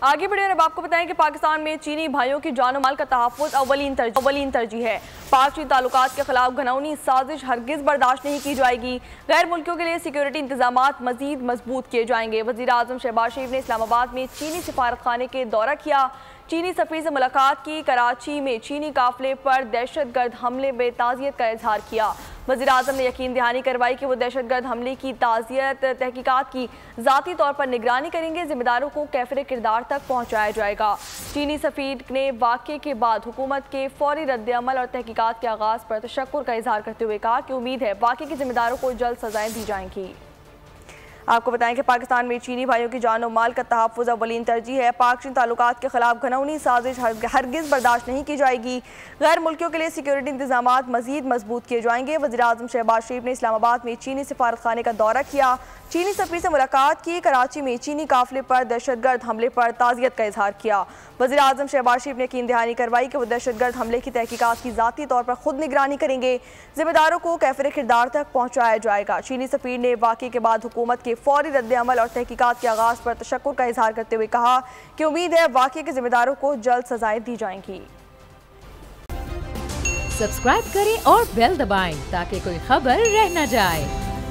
आगे बढ़े और अब आपको बताएं कि पाकिस्तान में चीनी भाइयों की जान और माल का तहफ़्फ़ुज़ अव्वलीन तरजीह है। पाक चीन ताल्लुकात के खिलाफ घनौनी साजिश हरगिज़ बर्दाश्त नहीं की जाएगी। गैर मुल्कियों के लिए सिक्योरिटी इंतजामात मजीद मजबूत किए जाएंगे। वज़ीर आज़म शहबाज शरीफ ने इस्लामाबाद में चीनी सफारत खाने के दौरा किया। चीनी सफ़ीर से मुलाकात की। कराची में चीनी काफिले पर दहशतगर्द हमले में ताज़ियत का इजहार किया। वज़ीर आज़म ने यकीन दहानी करवाई कि वो दहशतगर्द हमले की ताज़ियत तहकीकात की ज़ाती तौर पर निगरानी करेंगे। जिम्मेदारों को कैफिर किरदार तक पहुँचाया जाएगा। चीनी सफ़ीर ने वाक़े के बाद हुकूमत के फौरी रद्द-ए-अमल और तहकीकात के आगाज़ पर तशक्कुर का इजहार करते हुए कहा कि उम्मीद है वाक़े के जिम्मेदारों को जल्द सज़ाएँ दी जाएंगी। आपको बताएं कि पाकिस्तान में चीनी भाइयों की जान और माल का तहफ़्फ़ुज़ अव्वलीन तरजीह है। पाक चीन ताल्लुकात के खिलाफ घनौनी साजिश हरगिज़ बर्दाश्त नहीं की जाएगी। गैर मुल्कियों के लिए सिक्योरिटी इंतजामात मजीद मजबूत किए जाएंगे। वज़ीर आज़म शहबाज शरीफ ने इस्लामाबाद में चीनी सफारत खाने का दौरा किया। चीनी सफ़ीर से मुलाकात की। कराची में चीनी काफिले पर दहशतगर्द हमले पर ताज़ियत का इजहार किया। वज़ीर आज़म शहबाज शरीफ ने यकीन दहानी करवाई कि वो दहशतगर्द हमले की तहकीकात की ज़ाती तौर पर खुद निगरानी करेंगे। जिम्मेदारों को कैफिर किरदार तक पहुँचाया जाएगा। चीनी सफ़ीर ने वाक़े के बाद हुकूमत के फौरी रद्द-ए-अमल और तहकीकात के आगाज़ पर तशक्कुर का इजहार करते हुए कहा कि उम्मीद है वाक़े के जिम्मेदारों को जल्द सज़ाएँ दी जाएंगी। सब्सक्राइब करें और बेल दबाएं ताकि कोई खबर रह न जाए।